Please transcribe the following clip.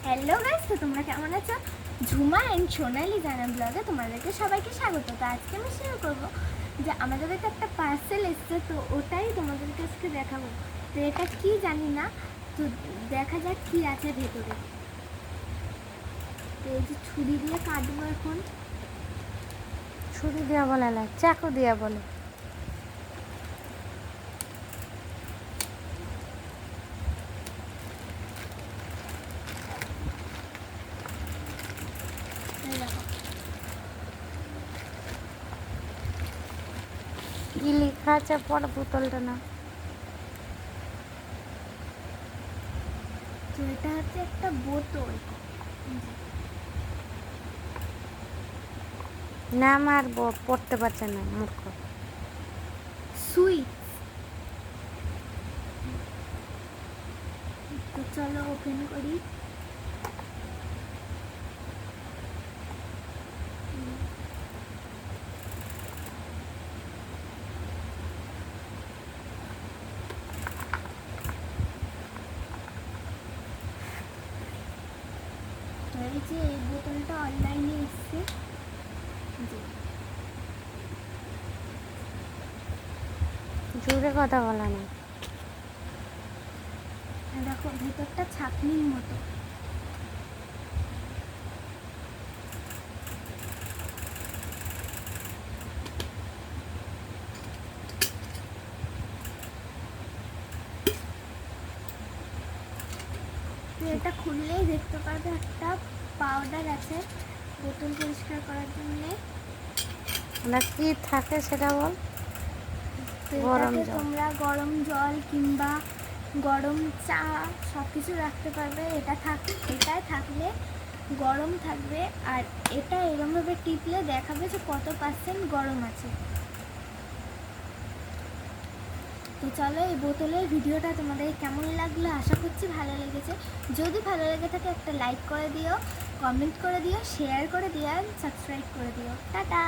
Hello guys, তো তোমরা কেমন আছো? ঝুমা অ্যান্ড সোনালি জানা ব্লগে তোমাদেরকে সবাইকে স্বাগত। তো আজকে আমি শেয়ার করবো যে আমাদের কাছে একটা পার্সেল এসছে, তো ওটাই তোমাদের কাছে দেখাবো। তো এটা কি জানি না, তো দেখা যাক কি আছে ভেতরে। তো এই যে ছুরি দিয়ে কাটবো এখন। ছুরি দিয়া বলে না, চাকু দিয়া বলে। এই দেখো, কি লেখা আছে পর বোতলটা না। তো এটা হচ্ছে একটা বোতল। নাম আর পড়তে পারছে না, মূর্খ। সুইট। তো চলো ওপেন করি। তো এই যে এই বোতলটা অনলাইনে এসছে। জোরে কথা বলা না। দেখো ভেতরটা ছাকনির মতো। তো এটা খুললেই দেখতে পারবে একটা পাউডার আছে বোতল পরিষ্কার করার জন্য। না কি থাকে সেটা বল। তো গরম এটাতে জল। তোমরা গরম জল কিংবা গরম চা সব কিছু রাখতে পারবে। এটায় থাকলে গরম থাকবে, আর এটা এরমভাবে টিপলে দেখাবে যে কত পার্সেন্ট গরম আছে। তো চলো এই বোতলের ভিডিওটা তোমাদের কেমন লাগলো, আশা করছি ভালো লেগেছে। যদি ভালো লেগে থাকে একটা লাইক করে দিও, কমেন্ট করে দিও, শেয়ার করে দিও আর সাবস্ক্রাইব করে দিও। টাটা।